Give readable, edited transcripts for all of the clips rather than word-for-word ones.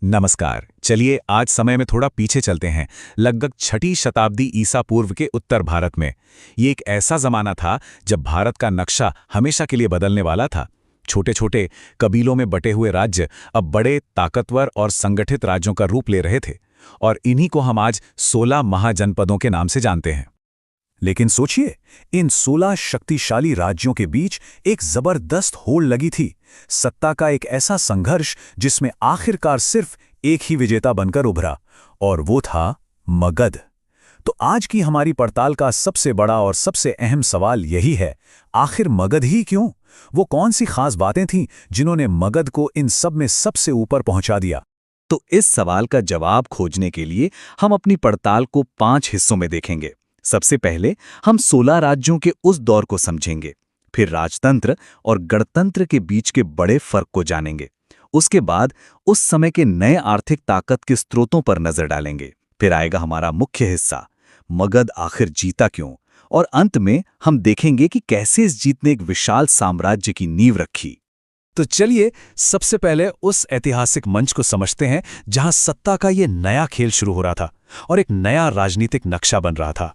नमस्कार। चलिए आज समय में थोड़ा पीछे चलते हैं, लगभग छठी शताब्दी ईसा पूर्व के उत्तर भारत में। ये एक ऐसा जमाना था जब भारत का नक्शा हमेशा के लिए बदलने वाला था। छोटे छोटे कबीलों में बटे हुए राज्य अब बड़े ताकतवर और संगठित राज्यों का रूप ले रहे थे, और इन्हीं को हम आज 16 महाजनपदों के नाम से जानते हैं। लेकिन सोचिए, इन 16 शक्तिशाली राज्यों के बीच एक जबरदस्त होड़ लगी थी। सत्ता का एक ऐसा संघर्ष जिसमें आखिरकार सिर्फ एक ही विजेता बनकर उभरा, और वो था मगध। तो आज की हमारी पड़ताल का सबसे बड़ा और सबसे अहम सवाल यही है, आखिर मगध ही क्यों? वो कौन सी खास बातें थीं जिन्होंने मगध को इन सब में सबसे ऊपर पहुंचा दिया? तो इस सवाल का जवाब खोजने के लिए हम अपनी पड़ताल को 5 हिस्सों में देखेंगे। सबसे पहले हम 16 राज्यों के उस दौर को समझेंगे, फिर राजतंत्र और गणतंत्र के बीच के बड़े फर्क को जानेंगे। उसके बाद उस समय के नए आर्थिक ताकत के स्रोतों पर नजर डालेंगे। फिर आएगा हमारा मुख्य हिस्सा, मगध आखिर जीता क्यों, और अंत में हम देखेंगे कि कैसे इस जीत ने एक विशाल साम्राज्य की नींव रखी। तो चलिए सबसे पहले उस ऐतिहासिक मंच को समझते हैं जहां सत्ता का ये नया खेल शुरू हो रहा था और एक नया राजनीतिक नक्शा बन रहा था।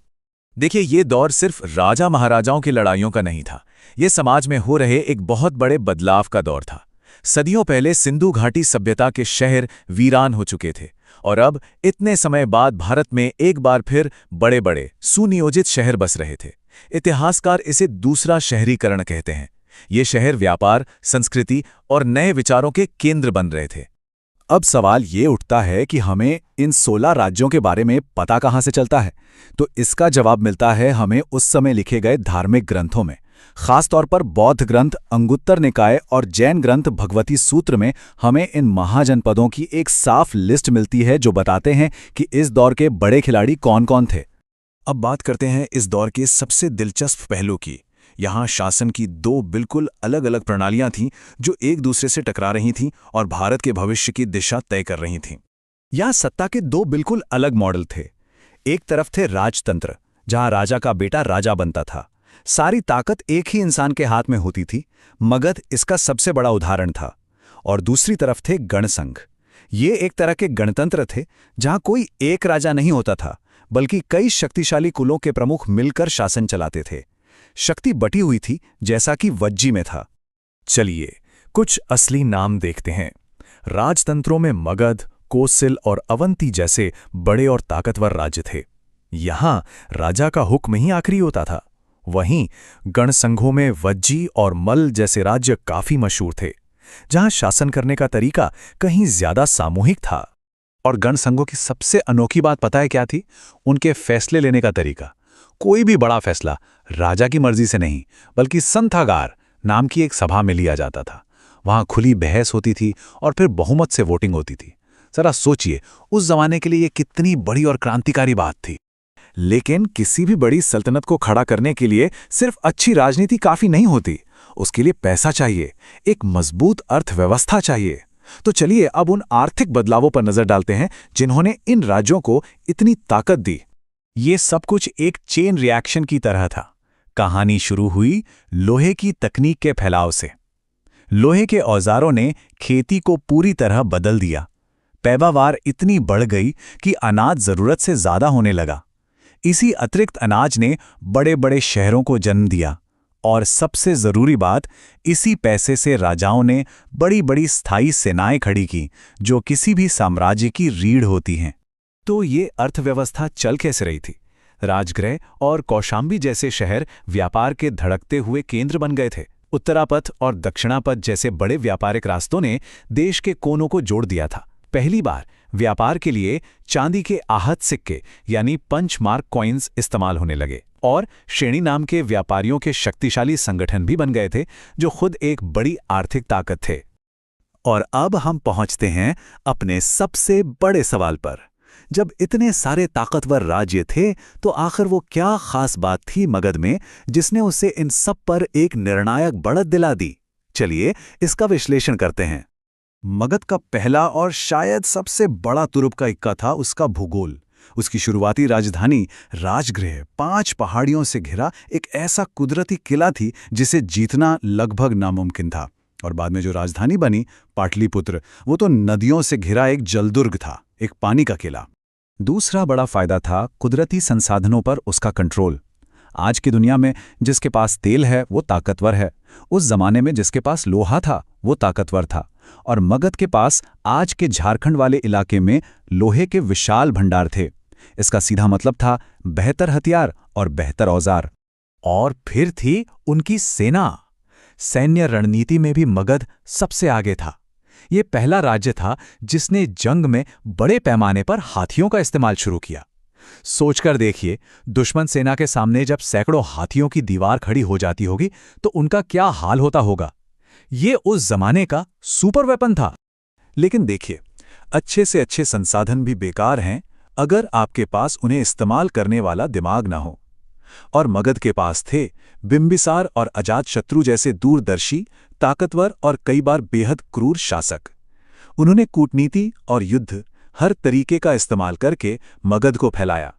देखिए, ये दौर सिर्फ राजा महाराजाओं की लड़ाइयों का नहीं था, ये समाज में हो रहे एक बहुत बड़े बदलाव का दौर था। सदियों पहले सिंधु घाटी सभ्यता के शहर वीरान हो चुके थे, और अब इतने समय बाद भारत में एक बार फिर बड़े बड़े सुनियोजित शहर बस रहे थे। इतिहासकार इसे दूसरा शहरीकरण कहते हैं। ये शहर व्यापार, संस्कृति और नए विचारों के केंद्र बन रहे थे। अब सवाल ये उठता है कि हमें इन 16 राज्यों के बारे में पता कहाँ से चलता है? तो इसका जवाब मिलता है हमें उस समय लिखे गए धार्मिक ग्रंथों में। खासतौर पर बौद्ध ग्रंथ अंगुत्तर निकाय और जैन ग्रंथ भगवती सूत्र में हमें इन महाजनपदों की एक साफ लिस्ट मिलती है जो बताते हैं कि इस दौर के बड़े खिलाड़ी कौन कौन थे। अब बात करते हैं इस दौर के सबसे दिलचस्प पहलू की। यहाँ शासन की दो बिल्कुल अलग अलग प्रणालियां थीं जो एक दूसरे से टकरा रही थीं और भारत के भविष्य की दिशा तय कर रही थीं। यहाँ सत्ता के दो बिल्कुल अलग मॉडल थे। एक तरफ थे राजतंत्र, जहाँ राजा का बेटा राजा बनता था। सारी ताकत एक ही इंसान के हाथ में होती थी। मगध इसका सबसे बड़ा उदाहरण था। और दूसरी तरफ थे गणसंघ। ये एक तरह के गणतंत्र थे जहाँ कोई एक राजा नहीं होता था, बल्कि कई शक्तिशाली कुलों के प्रमुख मिलकर शासन चलाते थे। शक्ति बटी हुई थी, जैसा कि वज्जी में था। चलिए कुछ असली नाम देखते हैं। राजतंत्रों में मगध, कोसिल और अवंती जैसे बड़े और ताकतवर राज्य थे। यहां राजा का हुक्म ही आखिरी होता था। वहीं गणसंघों में वज्जी और मल्ल जैसे राज्य काफी मशहूर थे, जहां शासन करने का तरीका कहीं ज्यादा सामूहिक था। और गणसंघों की सबसे अनोखी बात पता है क्या थी? उनके फैसले लेने का तरीका। कोई भी बड़ा फैसला राजा की मर्जी से नहीं, बल्कि संथागार नाम की एक सभा में लिया जाता था। वहां खुली बहस होती थी और फिर बहुमत से वोटिंग होती थी। जरा सोचिए, उस जमाने के लिए ये कितनी बड़ी और क्रांतिकारी बात थी। लेकिन किसी भी बड़ी सल्तनत को खड़ा करने के लिए सिर्फ अच्छी राजनीति काफी नहीं होती। उसके लिए पैसा चाहिए, एक मजबूत अर्थव्यवस्था चाहिए। तो चलिए अब उन आर्थिक बदलावों पर नजर डालते हैं जिन्होंने इन राज्यों को इतनी ताकत दी। ये सब कुछ एक चेन रिएक्शन की तरह था। कहानी शुरू हुई लोहे की तकनीक के फैलाव से। लोहे के औजारों ने खेती को पूरी तरह बदल दिया। पैदावार इतनी बढ़ गई कि अनाज जरूरत से ज्यादा होने लगा। इसी अतिरिक्त अनाज ने बड़े बड़े शहरों को जन्म दिया। और सबसे जरूरी बात, इसी पैसे से राजाओं ने बड़ी बड़ी स्थायी सेनाएं खड़ी की, जो किसी भी साम्राज्य की रीढ़ होती हैं। तो ये अर्थव्यवस्था चल कैसे रही थी? राजगृह और कौशांबी जैसे शहर व्यापार के धड़कते हुए केंद्र बन गए थे। उत्तरापथ और दक्षिणापथ जैसे बड़े व्यापारिक रास्तों ने देश के कोनों को जोड़ दिया था। पहली बार व्यापार के लिए चांदी के आहत सिक्के यानी पंचमार्क कॉइन्स इस्तेमाल होने लगे, और श्रेणी नाम के व्यापारियों के शक्तिशाली संगठन भी बन गए थे जो खुद एक बड़ी आर्थिक ताकत थे। और अब हम पहुंचते हैं अपने सबसे बड़े सवाल पर। जब इतने सारे ताकतवर राज्य थे, तो आखिर वो क्या खास बात थी मगध में जिसने उसे इन सब पर एक निर्णायक बढ़त दिला दी? चलिए इसका विश्लेषण करते हैं। मगध का पहला और शायद सबसे बड़ा तुरुप का इक्का था उसका भूगोल। उसकी शुरुआती राजधानी राजगृह 5 पहाड़ियों से घिरा एक ऐसा कुदरती किला थी जिसे जीतना लगभग नामुमकिन था। और बाद में जो राजधानी बनी पाटलिपुत्र, वो तो नदियों से घिरा एक जलदुर्ग था, एक पानी का किला। दूसरा बड़ा फायदा था कुदरती संसाधनों पर उसका कंट्रोल। आज की दुनिया में जिसके पास तेल है वो ताकतवर है, उस जमाने में जिसके पास लोहा था वो ताकतवर था। और मगध के पास आज के झारखंड वाले इलाके में लोहे के विशाल भंडार थे। इसका सीधा मतलब था बेहतर हथियार और बेहतर औजार। और फिर थी उनकी सेना। सैन्य रणनीति में भी मगध सबसे आगे था। ये पहला राज्य था जिसने जंग में बड़े पैमाने पर हाथियों का इस्तेमाल शुरू किया। सोचकर देखिए, दुश्मन सेना के सामने जब सैकड़ों हाथियों की दीवार खड़ी हो जाती होगी तो उनका क्या हाल होता होगा। ये उस जमाने का सुपर वेपन था। लेकिन देखिए, अच्छे से अच्छे संसाधन भी बेकार हैं अगर आपके पास उन्हें इस्तेमाल करने वाला दिमाग ना हो। और मगध के पास थे बिंबिसार और अजातशत्रु जैसे दूरदर्शी, ताकतवर और कई बार बेहद क्रूर शासक। उन्होंने कूटनीति और युद्ध हर तरीके का इस्तेमाल करके मगध को फैलाया।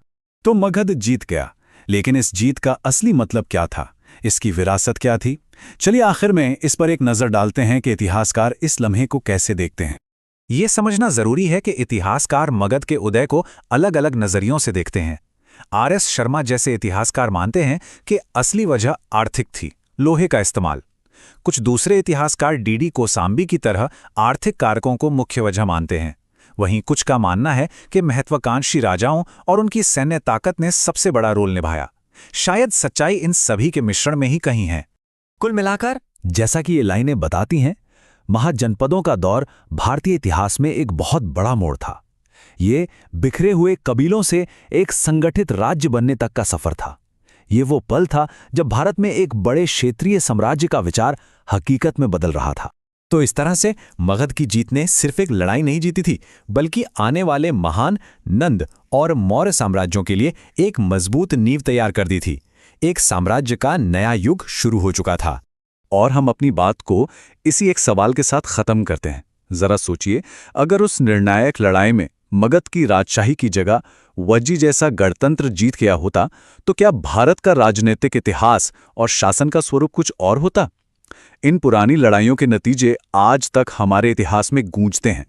तो मगध जीत गया, लेकिन इस जीत का असली मतलब क्या था? इसकी विरासत क्या थी? चलिए आखिर में इस पर एक नज़र डालते हैं कि इतिहासकार इस लम्हे को कैसे देखते हैं। ये समझना जरूरी है कि इतिहासकार मगध के उदय को अलग अलग नजरियों से देखते हैं। आर.एस. शर्मा जैसे इतिहासकार मानते हैं कि असली वजह आर्थिक थी, लोहे का इस्तेमाल। कुछ दूसरे इतिहासकार डी.डी. कोसांबी की तरह आर्थिक कारकों को मुख्य वजह मानते हैं। वहीं कुछ का मानना है कि महत्वाकांक्षी राजाओं और उनकी सैन्य ताकत ने सबसे बड़ा रोल निभाया। शायद सच्चाई इन सभी के मिश्रण में ही कहीं है। कुल मिलाकर, जैसा कि ये लाइनें बताती हैं, महाजनपदों का दौर भारतीय इतिहास में एक बहुत बड़ा मोड़ था। ये बिखरे हुए कबीलों से एक संगठित राज्य बनने तक का सफर था। ये वो पल था जब भारत में एक बड़े क्षेत्रीय साम्राज्य का विचार हकीकत में बदल रहा था। तो इस तरह से मगध की जीत ने सिर्फ एक लड़ाई नहीं जीती थी, बल्कि आने वाले महान नंद और मौर्य साम्राज्यों के लिए एक मजबूत नींव तैयार कर दी थी। एक साम्राज्य का नया युग शुरू हो चुका था। और हम अपनी बात को इसी एक सवाल के साथ खत्म करते हैं। जरा सोचिए, अगर उस निर्णायक लड़ाई में मगध की राजशाही की जगह वज्जी जैसा गणतंत्र जीत गया होता, तो क्या भारत का राजनीतिक इतिहास और शासन का स्वरूप कुछ और होता? इन पुरानी लड़ाइयों के नतीजे आज तक हमारे इतिहास में गूंजते हैं।